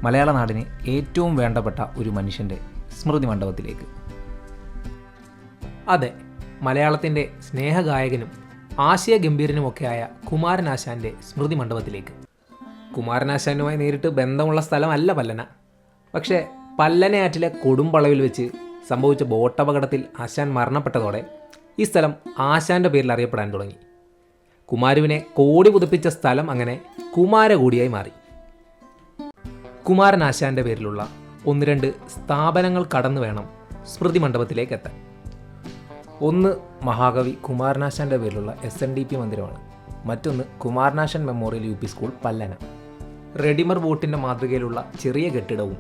മലയാള നാടിന് ഏറ്റവും വേണ്ടപ്പെട്ട ഒരു മനുഷ്യൻ്റെ സ്മൃതി മണ്ഡപത്തിലേക്ക്. അതെ, മലയാളത്തിൻ്റെ സ്നേഹഗായകനും ആശയഗംഭീരനുമൊക്കെയായ കുമാരനാശാൻ്റെ സ്മൃതി മണ്ഡപത്തിലേക്ക്. കുമാരനാശാനുമായി നേരിട്ട് ബന്ധമുള്ള സ്ഥലമല്ല പല്ലന. പക്ഷേ പല്ലനയാറ്റിലെ കൊടുമ്പളവിൽ വെച്ച് സംഭവിച്ച ബോട്ടപകടത്തിൽ ആശാൻ മരണപ്പെട്ടതോടെ ഈ സ്ഥലം ആശാൻ്റെ പേരിൽ അറിയപ്പെടാൻ തുടങ്ങി. കുമാരുവിനെ കോടി പുതുപ്പിച്ച സ്ഥലം അങ്ങനെ കുമാരകോടിയായി മാറി. കുമാരനാശാൻ്റെ പേരിലുള്ള 1-2 സ്ഥാപനങ്ങൾ കടന്നു വേണം സ്മൃതി മണ്ഡപത്തിലേക്ക് എത്താൻ. ഒന്ന് മഹാകവി കുമാരനാശാൻ്റെ പേരിലുള്ള SNDP മന്ദിരമാണ്. മറ്റൊന്ന് Kumaran Asan memorial UP school Pallana. Redeemer ബോട്ടിൻ്റെ മാതൃകയിലുള്ള ചെറിയ കെട്ടിടവും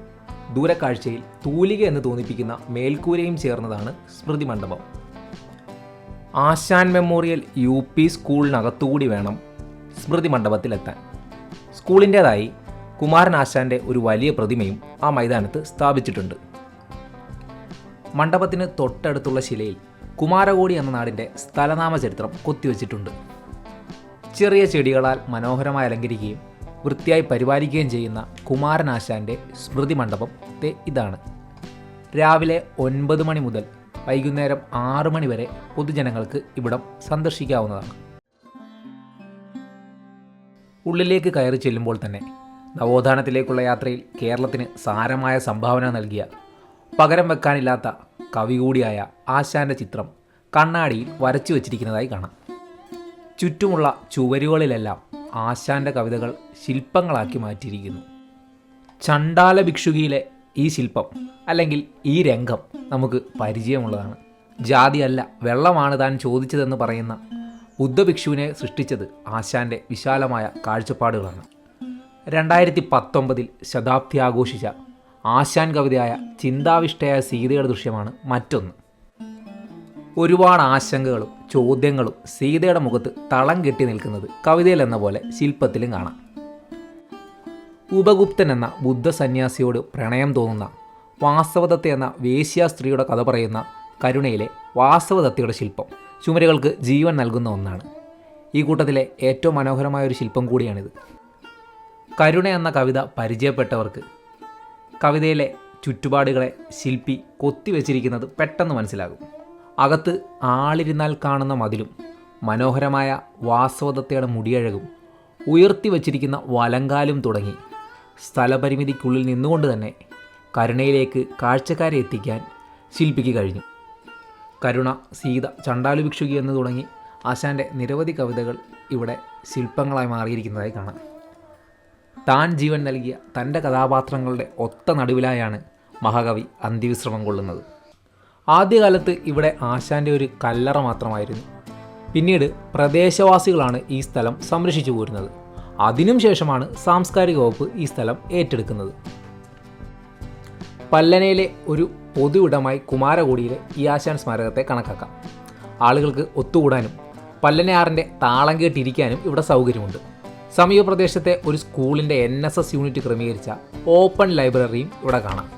ദൂരക്കാഴ്ചയിൽ തൂലിക എന്ന് തോന്നിപ്പിക്കുന്ന മേൽക്കൂരയും ചേർന്നതാണ് സ്മൃതി മണ്ഡപം. ആശാൻ മെമ്മോറിയൽ UP സ്കൂളിനകത്തുകൂടി വേണം സ്മൃതി മണ്ഡപത്തിലെത്താൻ. സ്കൂളിൻ്റേതായി കുമാരനാശാൻ്റെ ഒരു വലിയ പ്രതിമയും ആ മൈതാനത്ത് സ്ഥാപിച്ചിട്ടുണ്ട്. മണ്ഡപത്തിന് തൊട്ടടുത്തുള്ള ശിലയിൽ കുമാരകോടി എന്ന നാടിൻ്റെ സ്ഥലനാമ ചരിത്രം കൊത്തിവെച്ചിട്ടുണ്ട്. ചെറിയ ചെടികളാൽ മനോഹരമായി അലങ്കരിക്കുകയും വൃത്തിയായി പരിപാലിക്കുകയും ചെയ്യുന്ന കുമാരനാശാൻ്റെ സ്മൃതി മണ്ഡപം ഇതാണ്. രാവിലെ 9 മണി മുതൽ വൈകുന്നേരം 6 മണി വരെ പൊതുജനങ്ങൾക്ക് ഇവിടം സന്ദർശിക്കാവുന്നതാണ്. ഉള്ളിലേക്ക് കയറി ചെല്ലുമ്പോൾ തന്നെ നവോത്ഥാനത്തിലേക്കുള്ള യാത്രയിൽ കേരളത്തിന് സാരമായ സംഭാവന നൽകിയ, പകരം വെക്കാനില്ലാത്ത കവി കൂടിയായ ആശാൻ്റെ ചിത്രം കണ്ണാടിയിൽ വരച്ചു വച്ചിരിക്കുന്നതായി കാണാം. ചുറ്റുമുള്ള ചുവരുകളിലെല്ലാം ആശാൻ്റെ കവിതകൾ ശില്പങ്ങളാക്കി മാറ്റിയിരിക്കുന്നു. ചണ്ടാല ഭിക്ഷുകിയിലെ ഈ ശില്പം അല്ലെങ്കിൽ ഈ രംഗം നമുക്ക് പരിചയമുള്ളതാണ്. ജാതിയല്ല വെള്ളമാണ് താൻ ചോദിച്ചതെന്ന് പറയുന്ന ബുദ്ധഭിക്ഷുവിനെ സൃഷ്ടിച്ചത് ആശാൻ്റെ വിശാലമായ കാഴ്ചപ്പാടുകളാണ്. 2019 ശതാബ്ദി ആഘോഷിച്ച ആശാൻ കവിതയായ ചിന്താവിഷ്ടയായ സീതയുടെ ദൃശ്യമാണ് മറ്റൊന്ന്. ഒരുപാട് ആശങ്കകളും ചോദ്യങ്ങളും സീതയുടെ മുഖത്ത് തളം കെട്ടി നിൽക്കുന്നത് കവിതയിൽ എന്ന പോലെ ശില്പത്തിലും കാണാം. ഉപഗുപ്തൻ എന്ന ബുദ്ധ സന്യാസിയോട് പ്രണയം തോന്നുന്ന വാസവദത്ത എന്ന വേശ്യാ സ്ത്രീയുടെ കഥ പറയുന്ന കരുണയിലെ വാസവദത്തയുടെ ശില്പം ചുമരുകൾക്ക് ജീവൻ നൽകുന്ന ഒന്നാണ്. ഈ കൂട്ടത്തിലെ ഏറ്റവും മനോഹരമായൊരു ശില്പം കൂടിയാണിത്. കരുണ എന്ന കവിത പരിചയപ്പെട്ടവർക്ക് കവിതയിലെ ചുറ്റുപാടുകളെ ശില്പി കൊത്തിവെച്ചിരിക്കുന്നത് പെട്ടെന്ന് മനസ്സിലാകും. അകത്ത് ആളിരുന്നാൽ കാണുന്ന മതിലും മനോഹരമായ വാസവദത്തയുടെ മുടിയഴകും ഉയർത്തി വച്ചിരിക്കുന്ന വലങ്കാലും തുടങ്ങി സ്ഥലപരിമിതിക്കുള്ളിൽ നിന്നുകൊണ്ട് തന്നെ കരുണയിലേക്ക് കാഴ്ചക്കാരെ എത്തിക്കാൻ ശില്പിക്ക് കഴിഞ്ഞു. കരുണ, സീത, ചണ്ടാലു ഭിക്ഷുകി എന്ന് തുടങ്ങി ആശാൻ്റെ നിരവധി കവിതകൾ ഇവിടെ ശില്പങ്ങളായി മാറിയിരിക്കുന്നതായി കാണാം. താൻ ജീവൻ നൽകിയ തൻ്റെ കഥാപാത്രങ്ങളുടെ ഒത്ത നടുവിലായാണ് മഹാകവി അന്ത്യവിശ്രമം കൊള്ളുന്നത്. ആദ്യകാലത്ത് ഇവിടെ ആശാൻ്റെ ഒരു കല്ലറ മാത്രമായിരുന്നു. പിന്നീട് പ്രദേശവാസികളാണ് ഈ സ്ഥലം സംരക്ഷിച്ചു പോരുന്നത്. അതിനും ശേഷമാണ് സാംസ്കാരിക വകുപ്പ് ഈ സ്ഥലം ഏറ്റെടുക്കുന്നത്. പല്ലനയിലെ ഒരു പൊതു ഇടമായി കുമാരകോടിയിലെ ഈ ആശാൻ സ്മാരകത്തെ കണക്കാക്കാം. ആളുകൾക്ക് ഒത്തുകൂടാനും പല്ലനയാറിൻ്റെ താളം കേട്ടിരിക്കാനും ഇവിടെ സൗകര്യമുണ്ട്. സമീപ പ്രദേശത്തെ ഒരു സ്കൂളിൻ്റെ NSS യൂണിറ്റ് ക്രമീകരിച്ച ഓപ്പൺ ലൈബ്രറിയും ഇവിടെ കാണാം.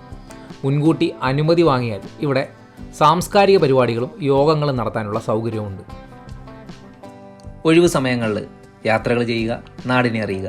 മുൻകൂട്ടി അനുമതി വാങ്ങിയാൽ ഇവിടെ സാംസ്കാരിക പരിപാടികളും യോഗങ്ങളും നടത്താനുള്ള സൗകര്യമുണ്ട്. ഒഴിവു സമയങ്ങളിൽ യാത്രകൾ ചെയ്യുക, നാടിനെ അറിയുക.